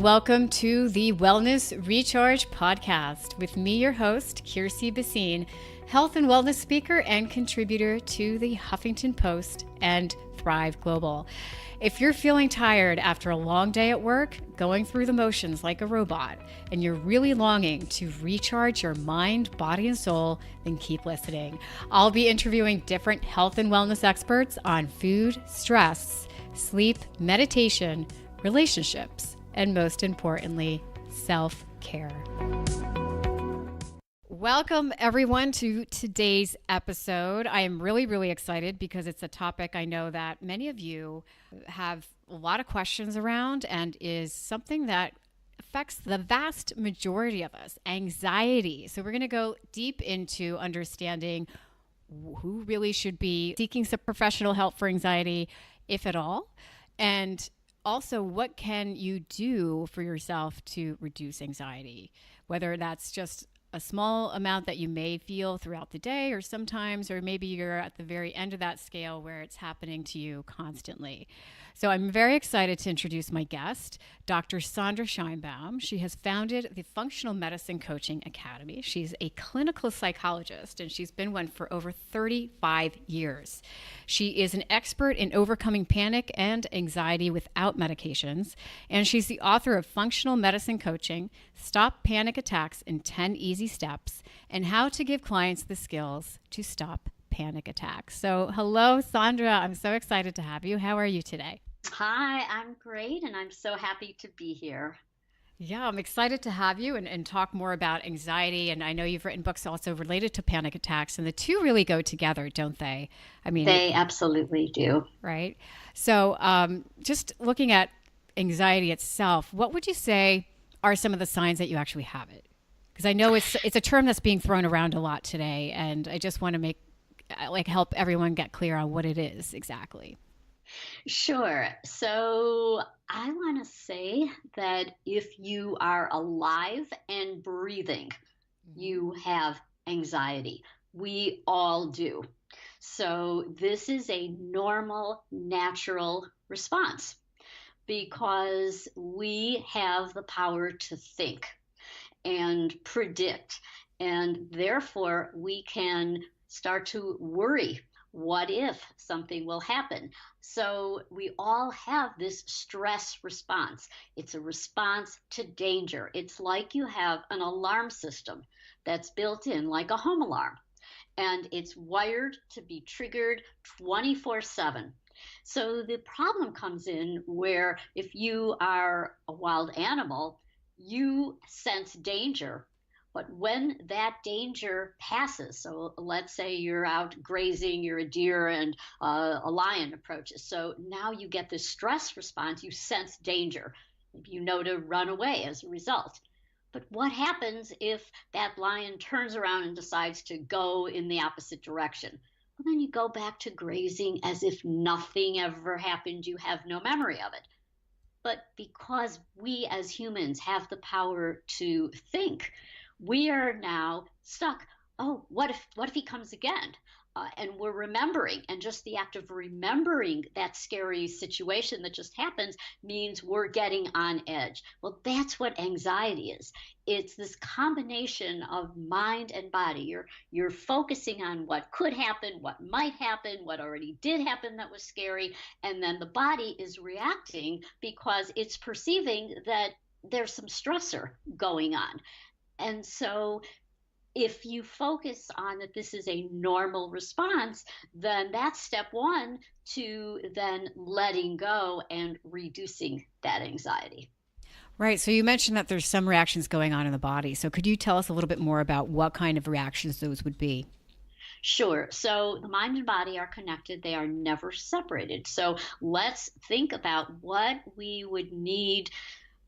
Welcome to the Wellness Recharge podcast with me, your host, Kiersey Basine, health and wellness speaker and contributor to the Huffington Post and Thrive Global. If you're feeling tired after a long day at work, going through the motions like a robot, and you're really longing to recharge your mind, body, and soul, then keep listening. I'll be interviewing different health and wellness experts on food, stress, sleep, meditation, relationships, and most importantly, self-care. Welcome everyone to today's episode. I am really excited because it's a topic I know that many of you have a lot of questions around and is something that affects the vast majority of us, anxiety. So we're going to go deep into understanding who really should be seeking some professional help for anxiety, if at all, and also, what can you do for yourself to reduce anxiety? Whether that's just a small amount that you may feel throughout the day or sometimes, or maybe you're at the very end of that scale where it's happening to you constantly. So I'm very excited to introduce my guest, Dr. Sandra Scheinbaum. She has founded the Functional Medicine Coaching Academy. She's a clinical psychologist, and she's been one for over 35 years. She is an expert in overcoming panic and anxiety without medications, and she's the author of Functional Medicine Coaching, Stop Panic Attacks in 10 Easy Steps, and How to Give Clients the Skills to Stop Panic Attacks. So hello, Sandra. I'm so excited to have you. How are you today? Hi, I'm great, and I'm so happy to be here. Yeah, I'm excited to have you and talk more about anxiety. And I know you've written books also related to panic attacks, and the two really go together, don't they? I mean, They absolutely do. right? So just looking at anxiety itself, what would you say are some of the signs that you actually have it? Because I know it's a term that's being thrown around a lot today, and I just want to help everyone get clear on what it is exactly. Sure. So I want to say that if you are alive and breathing, you have anxiety. We all do. So this is a normal, natural response because we have the power to think and predict. And therefore, we can start to worry. What if something will happen? So we all have this stress response. It's a response to danger. It's like you have an alarm system that's built in, like a home alarm, and it's wired to be triggered 24/7. So the problem comes in where if you are a wild animal, you sense danger. But when that danger passes, so let's say you're out grazing, you're a deer, and a lion approaches. So now you get this stress response, you sense danger. Maybe you know to run away as a result. But what happens if that lion turns around and decides to go in the opposite direction? Well, then you go back to grazing as if nothing ever happened. You have no memory of it. But because we as humans have the power to think, we are now stuck. Oh, what if he comes again? And we're remembering, and just the act of remembering that scary situation that just happens means we're getting on edge. Well, that's what anxiety is. It's this combination of mind and body. You're focusing on what could happen, what might happen, what already did happen that was scary, and then the body is reacting because it's perceiving that there's some stressor going on. And so if you focus on that this is a normal response, then that's step one to then letting go and reducing that anxiety. Right. So you mentioned that there's some reactions going on in the body. So could you tell us a little bit more about what kind of reactions those would be? Sure. So the mind and body are connected, they are never separated. So let's think about what we would need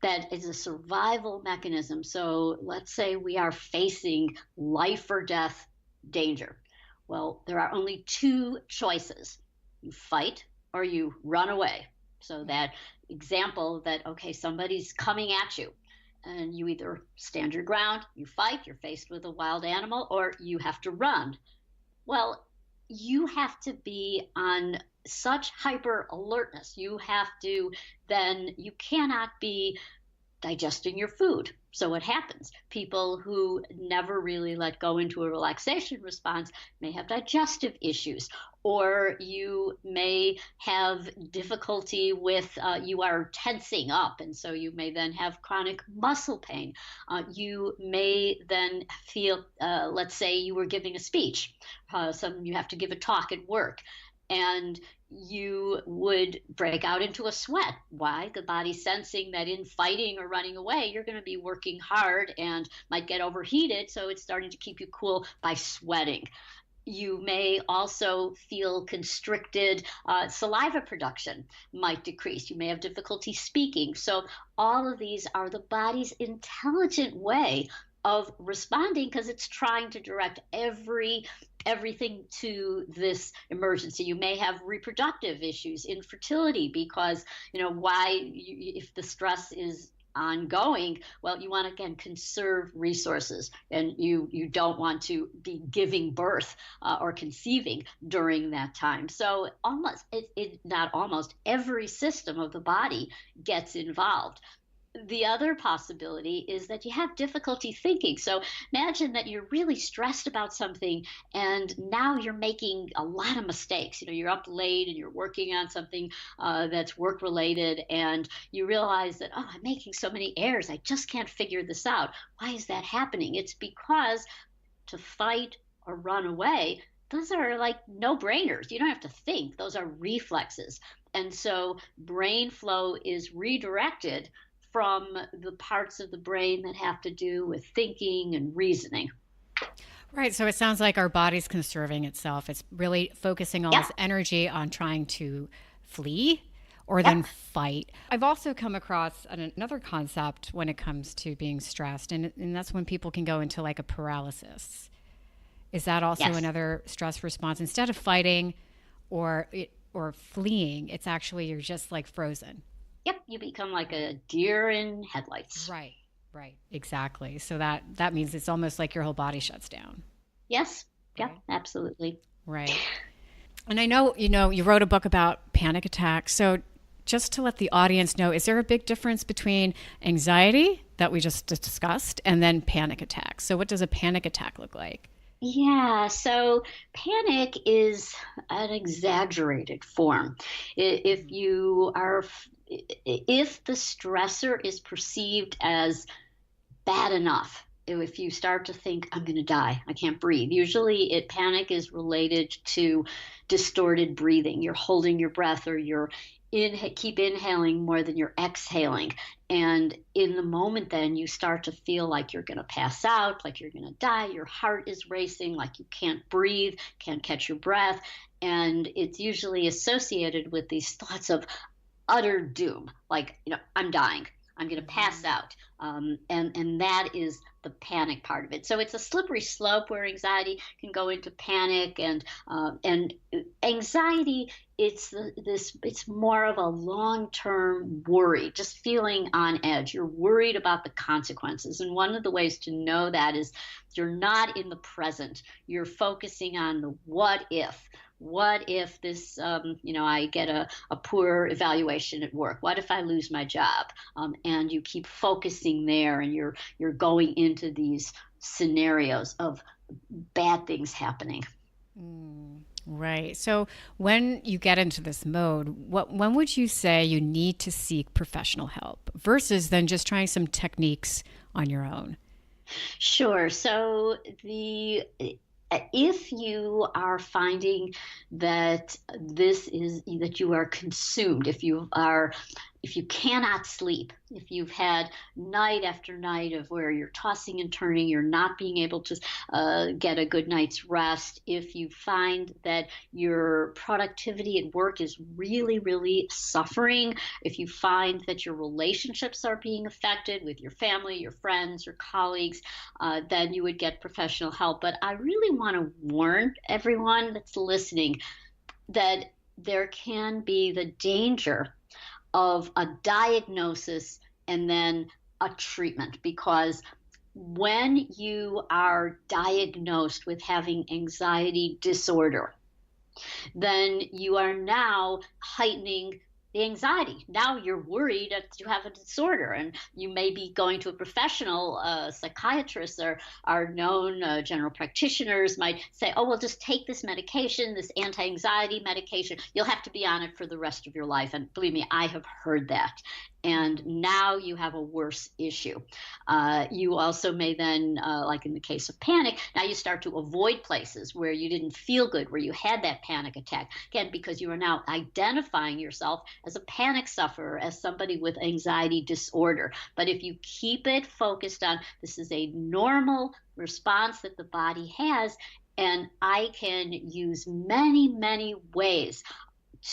that is a survival mechanism. So let's say we are facing life or death danger. Well, there are only two choices: you fight or you run away. So that example that, okay, somebody's coming at you, and you either stand your ground, you fight, you're faced with a wild animal, or you have to run. Well, you have to be on such hyper alertness. You have to, then you cannot be digesting your food. So what happens? People who never really let go into a relaxation response may have digestive issues, or you may have difficulty with, you are tensing up, and so you may then have chronic muscle pain. You may then feel, let's say you were giving a speech, you have to give a talk at work, and you would break out into a sweat. Why? The body's sensing that in fighting or running away, you're going to be working hard and might get overheated. So it's starting to keep you cool by sweating. You may also feel constricted. Saliva production might decrease. You may have difficulty speaking. So all of these are the body's intelligent way of responding, because it's trying to direct everything to this emergency. You may have reproductive issues, infertility, because if the stress is ongoing, well, you want to again conserve resources, and you don't want to be giving birth or conceiving during that time. So not almost every system of the body gets involved. The other possibility is that you have difficulty thinking. So imagine that you're really stressed about something, and now you're making a lot of mistakes. You're up late and you're working on something that's work related, and you realize that, oh, I'm making so many errors. I just can't figure this out. Why is that happening? It's because to fight or run away, those are like no brainers. You don't have to think. Those are reflexes. And so brain flow is redirected from the parts of the brain that have to do with thinking and reasoning. Right. So it sounds like our body's conserving itself. It's really focusing all Yep. this energy on trying to flee or Yep. then fight. I've also come across another concept when it comes to being stressed, and that's when people can go into like a paralysis. Is that also Yes. another stress response? Instead of fighting or fleeing, it's actually you're just like frozen. Yep. You become like a deer in headlights. Right. Right. Exactly. So that means it's almost like your whole body shuts down. Yes. Yep. Right. Absolutely. Right. And I know, you wrote a book about panic attacks. So just to let the audience know, is there a big difference between anxiety that we just discussed and then panic attacks? So what does a panic attack look like? Yeah, so panic is an exaggerated form. If you are, if the stressor is perceived as bad enough, if you start to think, I'm going to die, I can't breathe, usually panic is related to distorted breathing. You're holding your breath, or you're keep inhaling more than you're exhaling. And in the moment, then you start to feel like you're going to pass out, like you're going to die. Your heart is racing, like you can't breathe, can't catch your breath. And it's usually associated with these thoughts of utter doom, like, I'm dying, I'm going to pass out. And that is the panic part of it. So it's a slippery slope where anxiety can go into panic, and anxiety, it's more of a long-term worry, just feeling on edge. You're worried about the consequences. And one of the ways to know that is you're not in the present. You're focusing on the what if. What if this, I get a poor evaluation at work? What if I lose my job? And you keep focusing there, and you're going into these scenarios of bad things happening. Right. So when you get into this mode, when would you say you need to seek professional help versus then just trying some techniques on your own? Sure. So if you are finding that that you are consumed, if you cannot sleep, if you've had night after night of where you're tossing and turning, you're not being able to get a good night's rest, if you find that your productivity at work is really, really suffering, if you find that your relationships are being affected with your family, your friends, your colleagues, then you would get professional help. But I really want to warn everyone that's listening that there can be the danger of a diagnosis and then a treatment, because when you are diagnosed with having anxiety disorder, then you are now heightening the anxiety. Now you're worried that you have a disorder, and you may be going to a professional. Psychiatrists are known, general practitioners might say, oh, well, just take this medication, this anti-anxiety medication. You'll have to be on it for the rest of your life. And believe me, I have heard that. And now you have a worse issue. You also may then, like in the case of panic, now you start to avoid places where you didn't feel good, where you had that panic attack. Again, because you are now identifying yourself as a panic sufferer, as somebody with anxiety disorder. But if you keep it focused on this is a normal response that the body has, and I can use many, many ways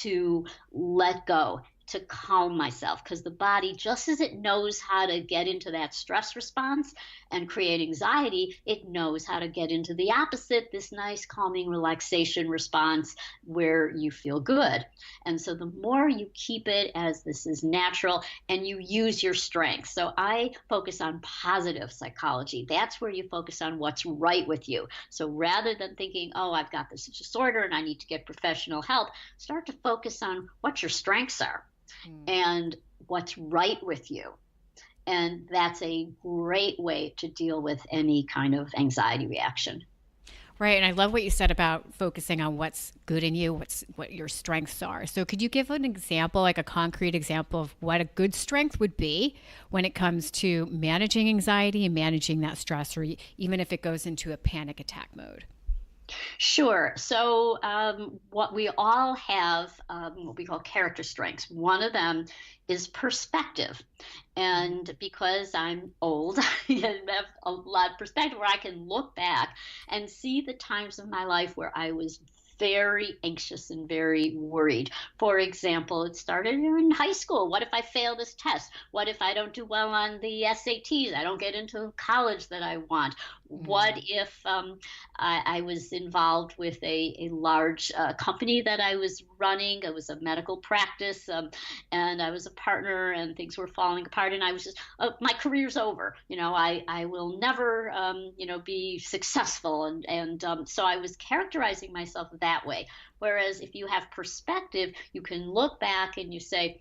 to let go, to calm myself, because the body, just as it knows how to get into that stress response and create anxiety, it knows how to get into the opposite, this nice calming relaxation response where you feel good. And so the more you keep it as this is natural and you use your strength. So I focus on positive psychology. That's where you focus on what's right with you. So rather than thinking, oh, I've got this disorder and I need to get professional help, start to focus on what your strengths are and what's right with you. And that's a great way to deal with any kind of anxiety reaction. Right. And I love what you said about focusing on what's good in you, what your strengths are. So could you give an example, like a concrete example of what a good strength would be when it comes to managing anxiety and managing that stress, or even if it goes into a panic attack mode? Sure. So, what we all have, what we call character strengths. One of them is perspective. And because I'm old, I have a lot of perspective where I can look back and see the times of my life where I was very anxious and very worried. For example, it started in high school. What if I fail this test? What if I don't do well on the SATs? I don't get into college that I want. What if I was involved with a large company that I was running? It was a medical practice, and I was a partner, and things were falling apart, and I was just, oh, my career's over. I will never, be successful, and so I was characterizing myself that way. Whereas if you have perspective, you can look back and you say,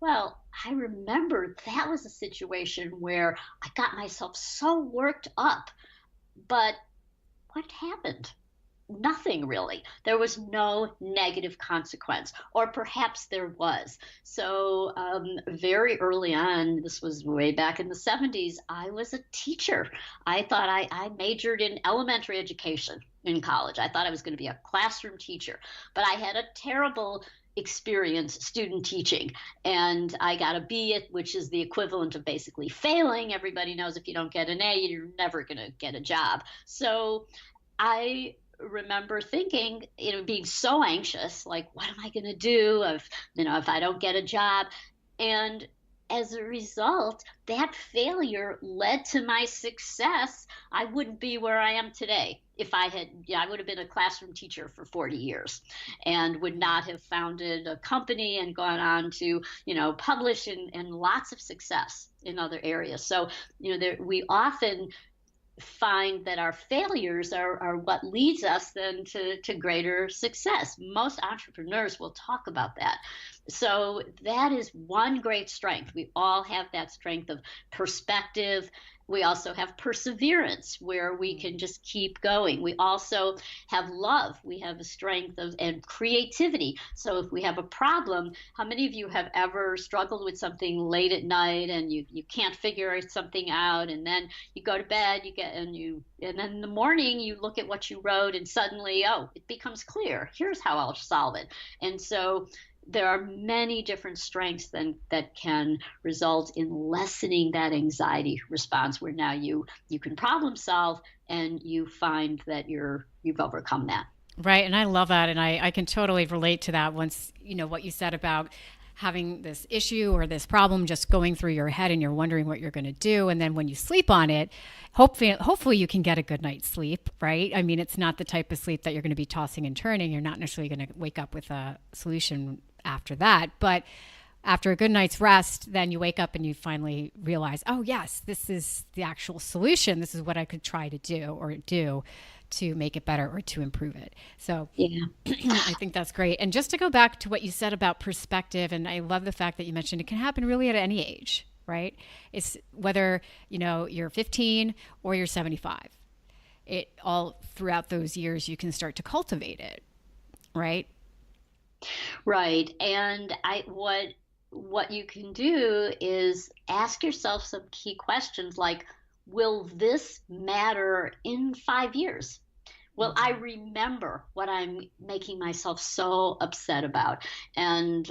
well, I remember that was a situation where I got myself so worked up. But what happened? Nothing really. There was no negative consequence, or perhaps there was. So, very early on, this was way back in the 70s, I was a teacher. I thought I majored in elementary education in college. I thought I was going to be a classroom teacher, but I had a terrible experience student teaching, and I got a B, which is the equivalent of basically failing. Everybody knows if you don't get an A, you're never going to get a job. So I remember thinking, being so anxious, like, what am I going to do if I don't get a job? And as a result, that failure led to my success. I wouldn't be where I am today if I would have been a classroom teacher for 40 years and would not have founded a company and gone on to, publish and lots of success in other areas. So, we often find that our failures are what leads us then to greater success. Most entrepreneurs will talk about that. So that is one great strength. We all have that strength of perspective. We also have perseverance, where we can just keep going. We also have love. We have a strength and creativity. So if we have a problem, how many of you have ever struggled with something late at night and you can't figure something out, and then you go to bed, and then in the morning you look at what you wrote and suddenly, oh, it becomes clear. Here's how I'll solve it. And so there are many different strengths that can result in lessening that anxiety response, where now you can problem solve and you find that you've overcome that. Right. And I love that. And I can totally relate to that. Once, what you said about having this issue or this problem just going through your head and you're wondering what you're going to do. And then when you sleep on it, hopefully you can get a good night's sleep, right? I mean, it's not the type of sleep that you're going to be tossing and turning. You're not necessarily going to wake up with a solution after that. But after a good night's rest, then you wake up and you finally realize, oh, yes, this is the actual solution. This is what I could try to do to make it better or to improve it. So Yeah. I think that's great. And just to go back to what you said about perspective, and I love the fact that you mentioned it can happen really at any age, right? It's whether, you're 15 or you're 75. It all throughout those years you can start to cultivate it, right? Right. And what you can do is ask yourself some key questions like, will this matter in 5 years? Will I Mm-hmm. remember what I'm making myself so upset about? And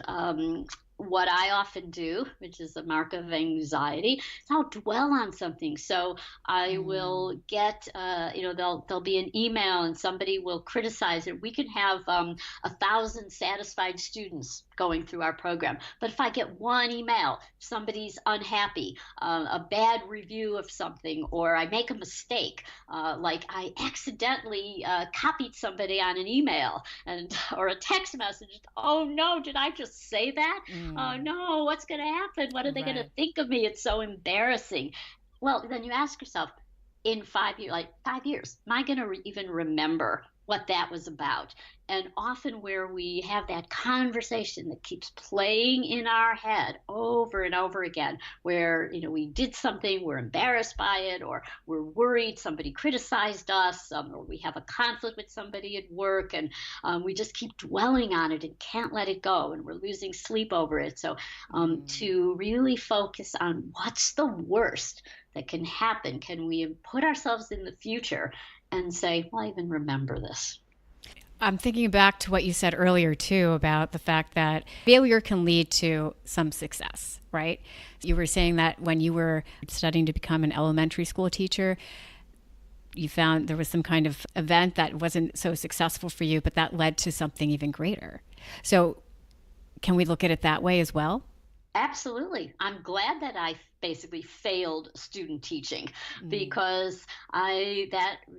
what I often do, which is a mark of anxiety, is I'll dwell on something. So I will Mm. get, there'll be an email and somebody will criticize it. We can have 1,000 satisfied students going through our program, but if I get one email, somebody's unhappy, a bad review of something, or I make a mistake, like I accidentally copied somebody on an email and or a text message. Oh no, did I just say that? Oh Mm. no, what's going to happen? What are they going to Right. think of me? It's so embarrassing. Well, then you ask yourself, in 5 years, like 5 years, am I going to even remember what that was about? And often, where we have that conversation that keeps playing in our head over and over again, where we did something, we're embarrassed by it, or we're worried somebody criticized us, or we have a conflict with somebody at work, and we just keep dwelling on it and can't let it go, and we're losing sleep over it. So, Mm. to really focus on what's the worst that can happen, can we put ourselves in the future and say, well, I even remember this? I'm thinking back to what you said earlier, too, about the fact that failure can lead to some success, right? You were saying that when you were studying to become an elementary school teacher, you found there was some kind of event that wasn't so successful for you, but that led to something even greater. So, can we look at it that way as well? Absolutely. I'm glad that I basically failed student teaching Mm. because I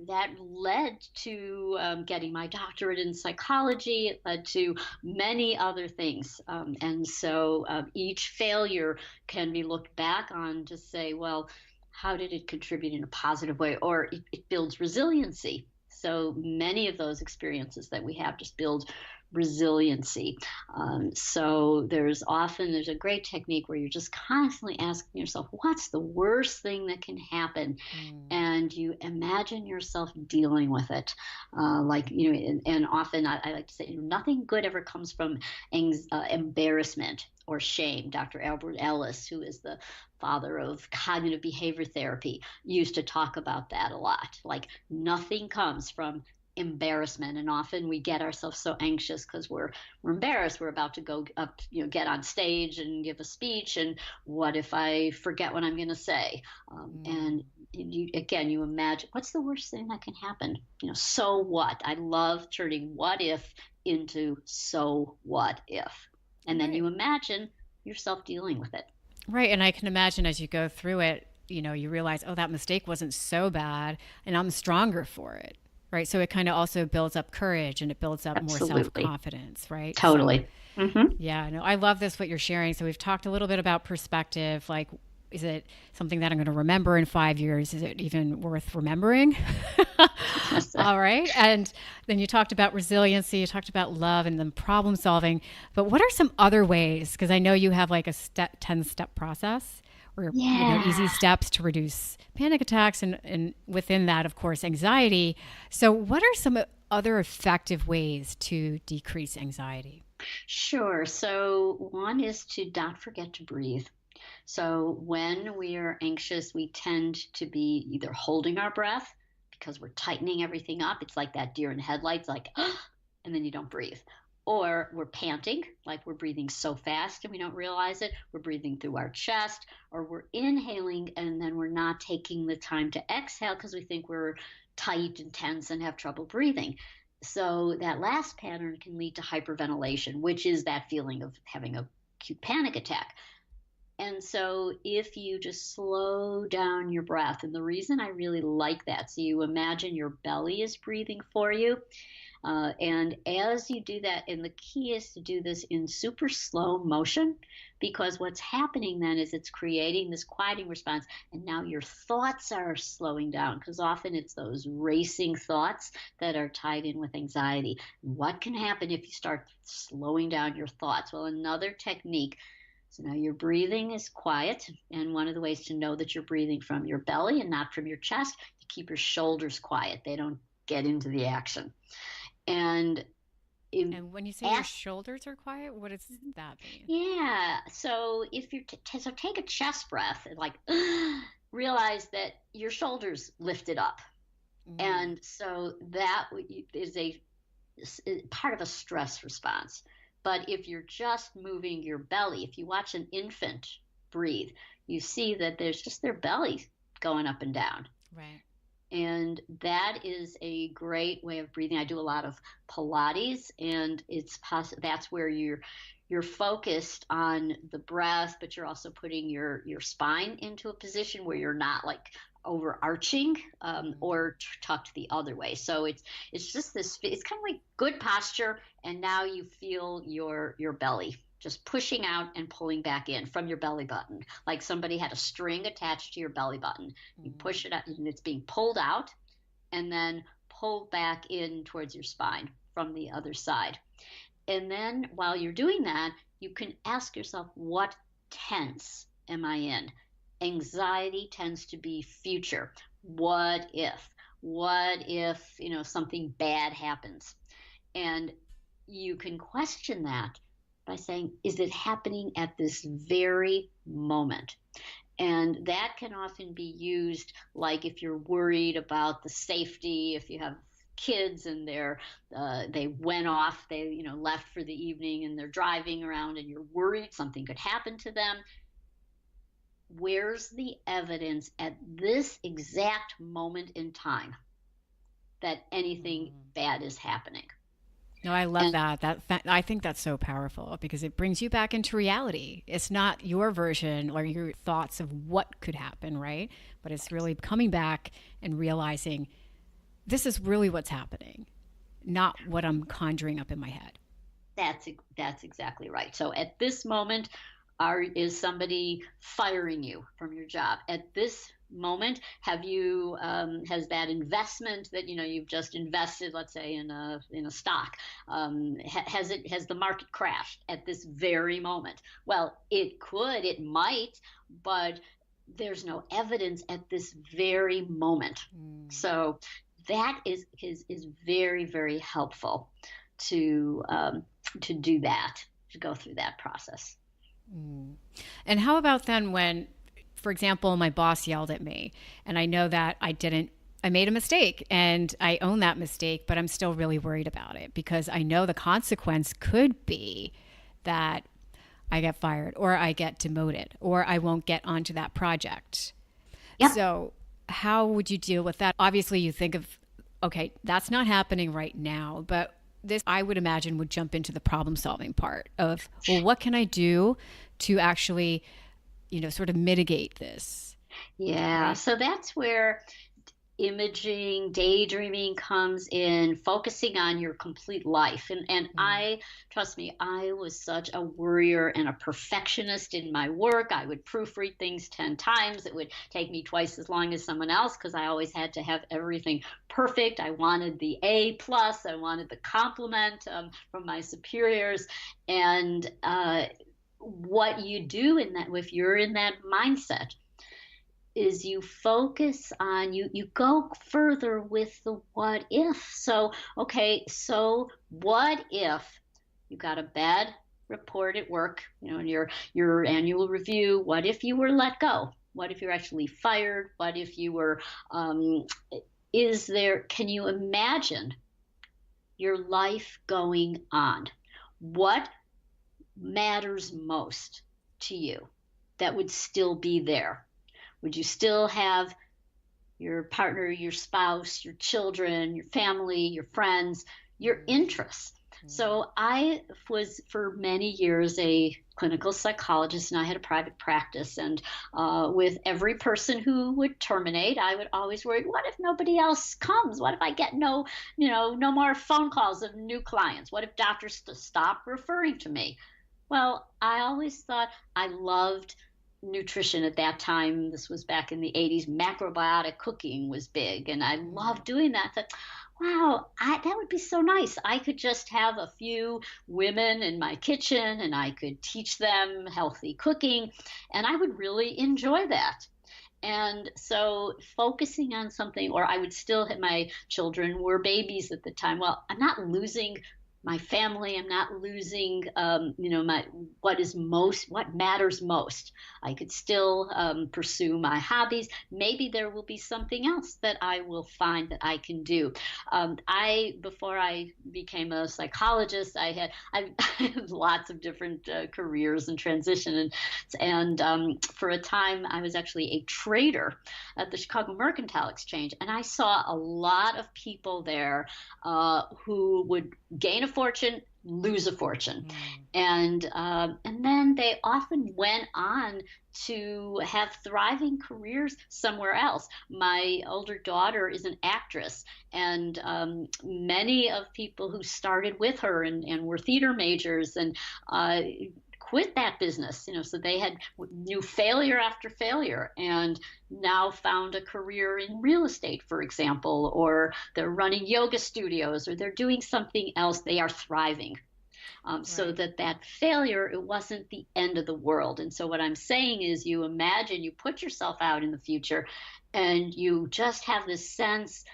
that led to getting my doctorate in psychology. It led to many other things, and so each failure can be looked back on to say, well, how did it contribute in a positive way, or it builds resiliency. So many of those experiences that we have just build resiliency. So there's a great technique where you're just constantly asking yourself, what's the worst thing that can happen? Mm. And you imagine yourself dealing with it. And often I like to say, nothing good ever comes from embarrassment or shame. Dr. Albert Ellis, who is the father of cognitive behavior therapy, used to talk about that a lot. Like nothing comes from embarrassment, and often we get ourselves so anxious because we're embarrassed. We're about to go up, get on stage and give a speech, and what if I forget what I'm going to say? And Mm. you imagine, what's the worst thing that can happen? So what? I love turning what if into so what if, and then Right. you imagine yourself dealing with it. Right. And I can imagine as you go through it, you realize, oh, that mistake wasn't so bad and I'm stronger for it. Right. So it kind of also builds up courage and it builds up more self Absolutely. confidence. Right. So, Totally. Hmm. yeah, no, I love this, what you're sharing. So we've talked a little bit about perspective. Like, is it something that I'm going to remember in 5 years? Is it even worth remembering? All right. And then you talked about resiliency, you talked about love and then problem solving. But what are some other ways? Because I know you have like a 10-step process or, easy Yeah. steps to reduce panic attacks and within that, of course, anxiety. So, what are some other effective ways to decrease anxiety? Sure. So, one is to not forget to breathe. So, when we are anxious, we tend to be either holding our breath because we're tightening everything up. It's like that deer in headlights, like, and then you don't breathe. Or we're panting, like we're breathing so fast and we don't realize it. We're breathing through our chest, or we're inhaling and then we're not taking the time to exhale because we think we're tight and tense and have trouble breathing. So that last pattern can lead to hyperventilation, which is that feeling of having a acute panic attack. And so if you just slow down your breath, and the reason I really like that, so you imagine your belly is breathing for you. And as you do that, and the key is to do this in super slow motion, because what's happening then is it's creating this quieting response. And now your thoughts are slowing down, because often it's those racing thoughts that are tied in with anxiety. What can happen if you start slowing down your thoughts? Well, another technique. So now your breathing is quiet. And one of the ways to know that you're breathing from your belly and not from your chest, you keep your shoulders quiet. They don't get into the action. And And when you say your ask, shoulders are quiet, what does that mean? yeah. So if you're so take a chest breath and like realize that your shoulders lifted up, Mm, and so that is a part of a stress response. But if you're just moving your belly, if you watch an infant breathe, you see that there's just their belly going up and down. right. And that is a great way of breathing. I do a lot of Pilates, and that's where you're focused on the breath, but you're also putting your spine into a position where you're not like overarching Mm, or tucked the other way. So it's just this. It's kind of like good posture, and now you feel your belly just pushing out and pulling back in from your belly button, like somebody had a string attached to your belly button. You mm, push it out, and it's being pulled out and then pulled back in towards your spine from the other side. And then while you're doing that, you can ask yourself, what tense am I in? Anxiety tends to be future. What if? What if, something bad happens? And you can question that by saying, is it happening at this very moment? And that can often be used like if you're worried about the safety, if you have kids and they went off, they left for the evening and they're driving around and you're worried something could happen to them. Where's the evidence at this exact moment in time that anything mm. bad is happening? No, I love And that. I think that's so powerful because it brings you back into reality. It's not your version or your thoughts of what could happen, right? But it's really coming back and realizing this is really what's happening, not what I'm conjuring up in my head. that's exactly right. So at this moment, is somebody firing you from your job? At this moment, have you has that investment that you've just invested, let's say in a stock, has the market crashed at this very moment? Well, it might, but there's no evidence at this very moment. Mm, So that is very, very helpful to to do that, to go through that process. mm. And how about then when, for example, my boss yelled at me and I know that I made a mistake and I own that mistake, but I'm still really worried about it because I know the consequence could be that I get fired or I get demoted or I won't get onto that project. Yep. So, how would you deal with that? Obviously, you think of, okay, that's not happening right now, but this, I would imagine, would jump into the problem solving part of, well, what can I do to actually, sort of mitigate this, Yeah. right? So that's where imaging, daydreaming comes in, focusing on your complete life. And Mm, trust me, I was such a worrier and a perfectionist in my work. I would proofread things 10 times. It would take me twice as long as someone else because I always had to have everything perfect. I wanted the A plus, I wanted the compliment from my superiors. And what you do in that, if you're in that mindset, is you focus on, you go further with the what if. So okay, so what if you got a bad report at work, in your annual review? What if you were let go? What if you're actually fired? What if you were um, can you imagine your life going on? What matters most to you that would still be there? Would you still have your partner, your spouse, your children, your family, your friends, your mm, interests? So I was for many years a clinical psychologist, and I had a private practice. And with every person who would terminate, I would always worry, what if nobody else comes? What if I get no more phone calls of new clients? What if doctors stop referring to me? Well, I always thought I loved nutrition at that time. This was back in the 80s. Macrobiotic cooking was big, and I loved doing that. Thought, wow, that would be so nice. I could just have a few women in my kitchen and I could teach them healthy cooking, and I would really enjoy that. And so focusing on something, or I would still have my children were babies at the time. Well, I'm not losing my family. I'm not losing, my what matters most. I could still pursue my hobbies. Maybe there will be something else that I will find that I can do. Before I became a psychologist, I had lots of different careers and transition, and for a time I was actually a trader at the Chicago Mercantile Exchange, and I saw a lot of people there who would gain a fortune, lose a fortune, and then they often went on to have thriving careers somewhere else. My older daughter is an actress, and many of people who started with her and were theater majors and quit that business, so they had knew failure after failure and now found a career in real estate, for example, or they're running yoga studios or they're doing something else. They are thriving. So Right. that failure, it wasn't the end of the world. And so what I'm saying is, you imagine, you put yourself out in the future and you just have this sense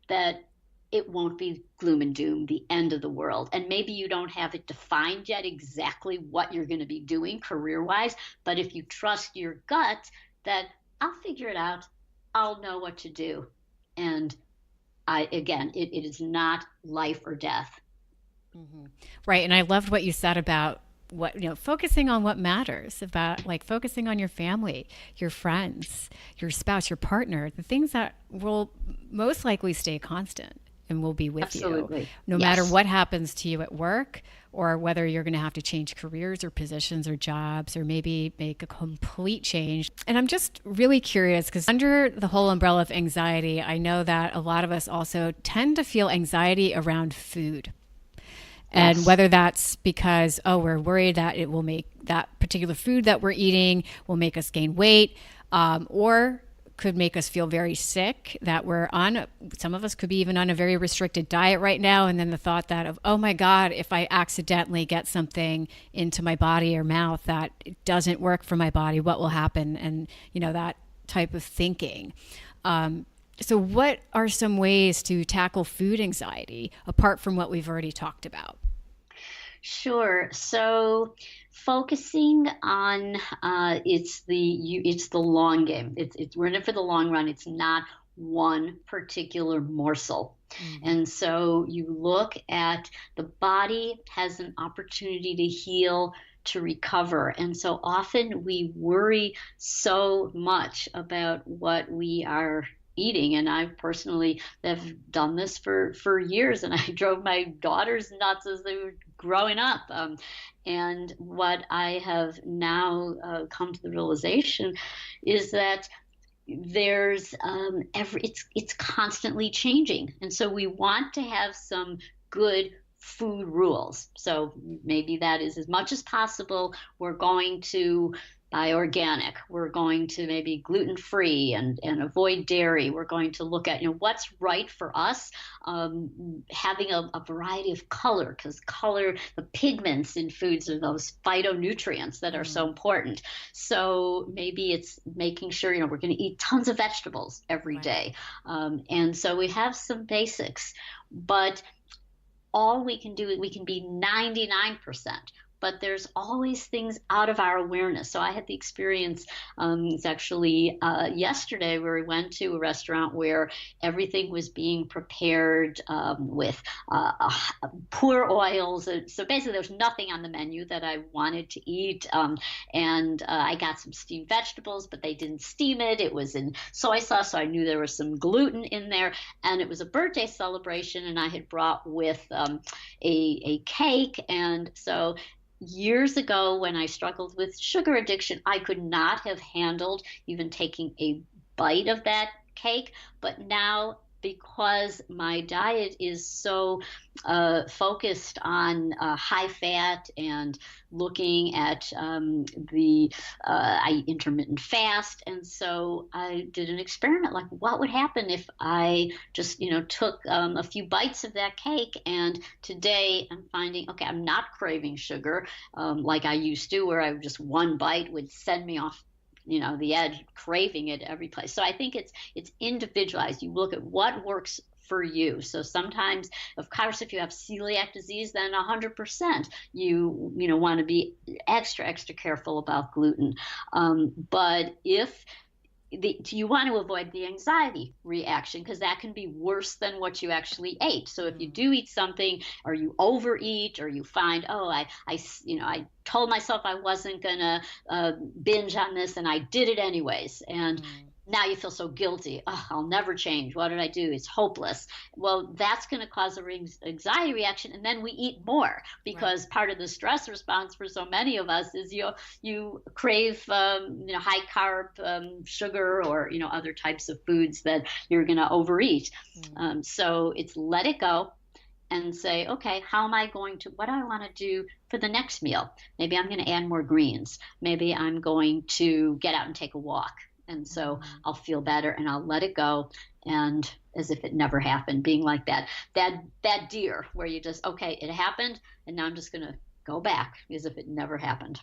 that it won't be gloom and doom, the end of the world. And maybe you don't have it defined yet exactly what you're going to be doing career wise. But if you trust your gut that I'll figure it out, I'll know what to do. And again, it is not life or death. Right. And I loved what you said about focusing on what matters, about like focusing on your family, your friends, your spouse, your partner, the things that will most likely stay constant and will be with you Absolutely. no matter Yes. what happens to you at work, or whether you're going to have to change careers or positions or jobs, or maybe make a complete change. And I'm just really curious because under the whole umbrella of anxiety, I know that a lot of us also tend to feel anxiety around food. And Yes. whether that's because, oh, we're worried that it will make that particular food that we're eating will make us gain weight, or could make us feel very sick, that we're on, some of us could be even on a very restricted diet right now. And then the thought that of, oh my God, if I accidentally get something into my body or mouth that doesn't work for my body, what will happen? And, that type of thinking. So, what are some ways to tackle food anxiety apart from what we've already talked about? Sure. So focusing on it's the long game. It's we're in it for the long run. It's not one particular morsel. Mm-hmm. And so you look at the body has an opportunity to heal, to recover. And so often we worry so much about what we are eating. And I personally have done this for years, and I drove my daughters nuts as they were growing up. And what I have now come to the realization is that there's it's constantly changing, and so we want to have some good food rules. So maybe that is, as much as possible, we're going to buy organic, we're going to maybe gluten free and avoid dairy, we're going to look at what's right for us, having a variety of color, because color, the pigments in foods are those phytonutrients that are so important. So maybe it's making sure we're going to eat tons of vegetables every Right. day, and so we have some basics, but all we can do is we can be 99%. but there's always things out of our awareness. So I had the experience, it's actually yesterday, where we went to a restaurant where everything was being prepared with poor oils. So basically, there was nothing on the menu that I wanted to eat. And I got some steamed vegetables, but they didn't steam it. It was in soy sauce, so I knew there was some gluten in there. And it was a birthday celebration, and I had brought with a cake. And so years ago, when I struggled with sugar addiction, I could not have handled even taking a bite of that cake. But now, because my diet is so focused on high fat and looking at I intermittent fast, and so I did an experiment, like what would happen if I just took a few bites of that cake. And today I'm finding, okay, I'm not craving sugar like I used to, where I would just one bite would send me off the edge, craving it every place. So I think it's individualized. You look at what works for you. So sometimes, of course, if you have celiac disease, then 100% you want to be extra careful about gluten. But if you want to avoid the anxiety reaction, because that can be worse than what you actually ate. So if you do eat something, or you overeat, or you find, oh, I told myself I wasn't gonna binge on this, and I did it anyways, and now you feel so guilty. Oh, I'll never change. What did I do? It's hopeless. Well, that's going to cause a anxiety reaction, and then we eat more, because part of the stress response for so many of us is you crave high carb sugar, or other types of foods that you're going to overeat. So it's let it go and say, okay, what do I want to do for the next meal? Maybe I'm going to add more greens. Maybe I'm going to get out and take a walk. And so I'll feel better, and I'll let it go, and as if it never happened, being like that deer where you just, okay, it happened, and now I'm just going to go back as if it never happened.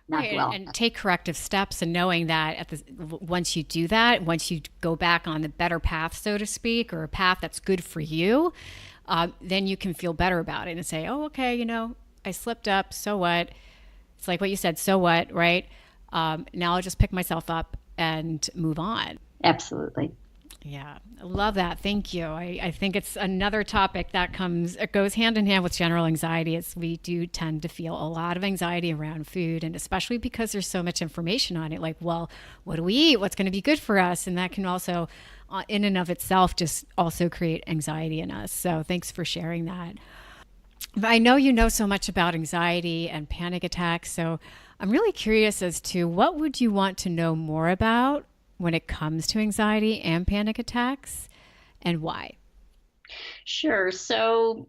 Right, and take corrective steps, and knowing that once you do that, once you go back on the better path, so to speak, or a path that's good for you, then you can feel better about it and say, oh, okay, I slipped up, so what? It's like what you said, so what, right? Now I'll just pick myself up and move on. Absolutely. Yeah, I love that. Thank you. I think it's another topic that goes hand in hand with general anxiety. We do tend to feel a lot of anxiety around food, and especially because there's so much information on it. Like, well, what do we eat? What's going to be good for us? And that can also, in and of itself, just also create anxiety in us. So thanks for sharing that. But I know you know so much about anxiety and panic attacks, so I'm really curious as to what would you want to know more about when it comes to anxiety and panic attacks, and why? Sure. So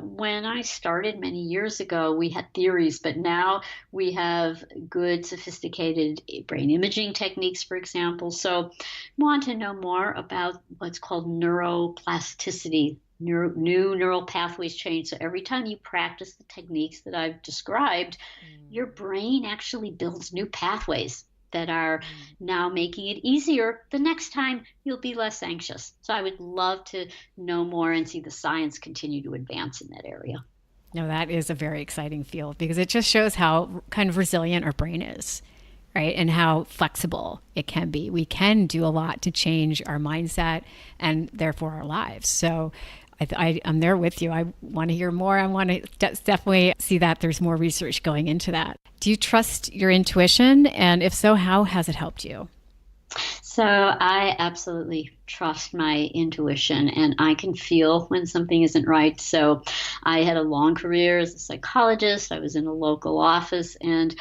when I started many years ago, we had theories, but now we have good, sophisticated brain imaging techniques, for example. So I want to know more about what's called neuroplasticity. New neural pathways change. So every time you practice the techniques that I've described, your brain actually builds new pathways that are now making it easier. The next time you'll be less anxious. So I would love to know more and see the science continue to advance in that area. No, that is a very exciting field, because it just shows how kind of resilient our brain is, right? And how flexible it can be. We can do a lot to change our mindset and therefore our lives. So I'm there with you. I want to hear more. I want to definitely see that there's more research going into that. Do you trust your intuition? And if so, how has it helped you? So I absolutely trust my intuition, and I can feel when something isn't right. So I had a long career as a psychologist. I was in a local office, and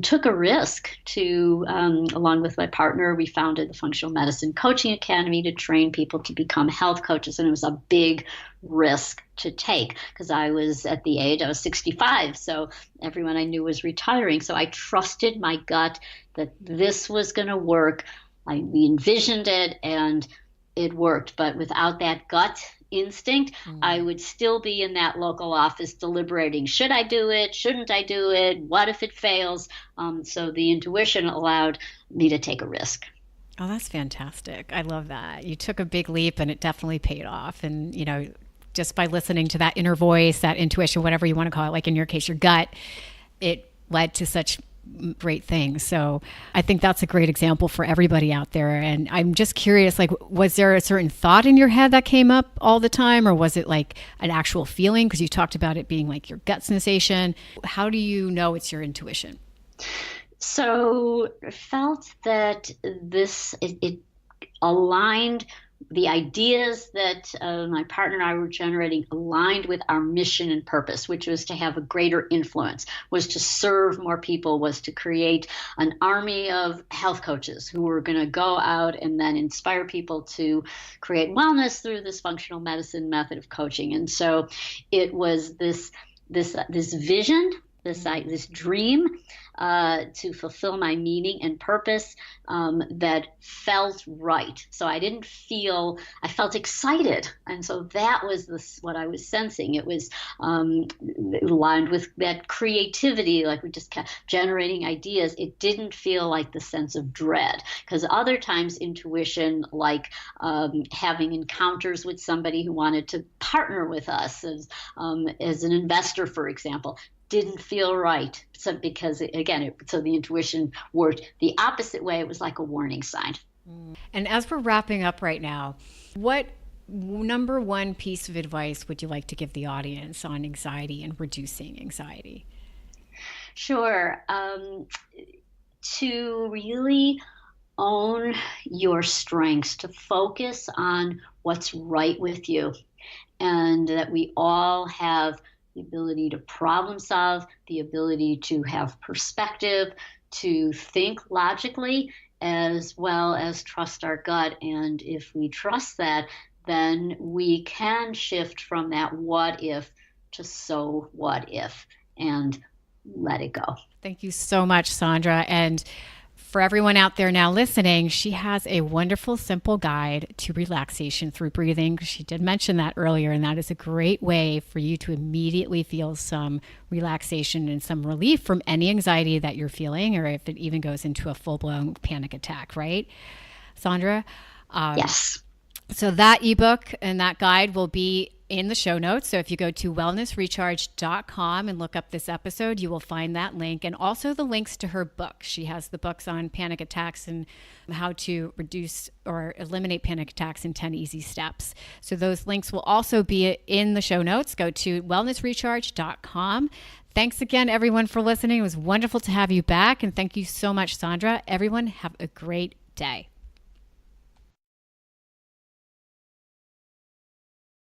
took a risk to, along with my partner, we founded the Functional Medicine Coaching Academy to train people to become health coaches. And it was a big risk to take, because I was 65. So everyone I knew was retiring. So I trusted my gut that this was going to work. We envisioned it, and it worked. But without that gut instinct, I would still be in that local office deliberating. Should I do it? Shouldn't I do it? What if it fails? So the intuition allowed me to take a risk. Oh, that's fantastic. I love that. You took a big leap, and it definitely paid off. And, just by listening to that inner voice, that intuition, whatever you want to call it, like in your case, your gut, it led to such great things. So I think that's a great example for everybody out there. And I'm just curious, like, was there a certain thought in your head that came up all the time, or was it like an actual feeling? Because you talked about it being like your gut sensation. How do you know it's your intuition? So I felt that it aligned. The ideas that my partner and I were generating aligned with our mission and purpose, which was to have a greater influence, was to serve more people, was to create an army of health coaches who were going to go out and then inspire people to create wellness through this functional medicine method of coaching. And so it was this vision, this dream to fulfill my meaning and purpose that felt right. So I felt excited. And so that was what I was sensing. It was aligned with that creativity, like we just kept generating ideas. It didn't feel like the sense of dread, because other times intuition, like having encounters with somebody who wanted to partner with us as an investor, for example, didn't feel right. So because again, so the intuition worked the opposite way. It was like a warning sign. And as we're wrapping up right now, what number one piece of advice would you like to give the audience on anxiety and reducing anxiety? Sure. To really own your strengths, to focus on what's right with you, and that we all have the ability to problem solve, the ability to have perspective, to think logically, as well as trust our gut. And if we trust that, then we can shift from that what if to so what if, and let it go. Thank you so much, Sandra. And for everyone out there now listening, she has a wonderful, simple guide to relaxation through breathing. She did mention that earlier, and that is a great way for you to immediately feel some relaxation and some relief from any anxiety that you're feeling, or if it even goes into a full-blown panic attack, right, Sandra? Yes. So that ebook and that guide will be in the show notes. So if you go to wellnessrecharge.com and look up this episode, you will find that link, and also the links to her book. She has the books on panic attacks and how to reduce or eliminate panic attacks in 10 easy steps. So those links will also be in the show notes. Go to wellnessrecharge.com. Thanks again, everyone, for listening. It was wonderful to have you back. And thank you so much, Sandra. Everyone, have a great day.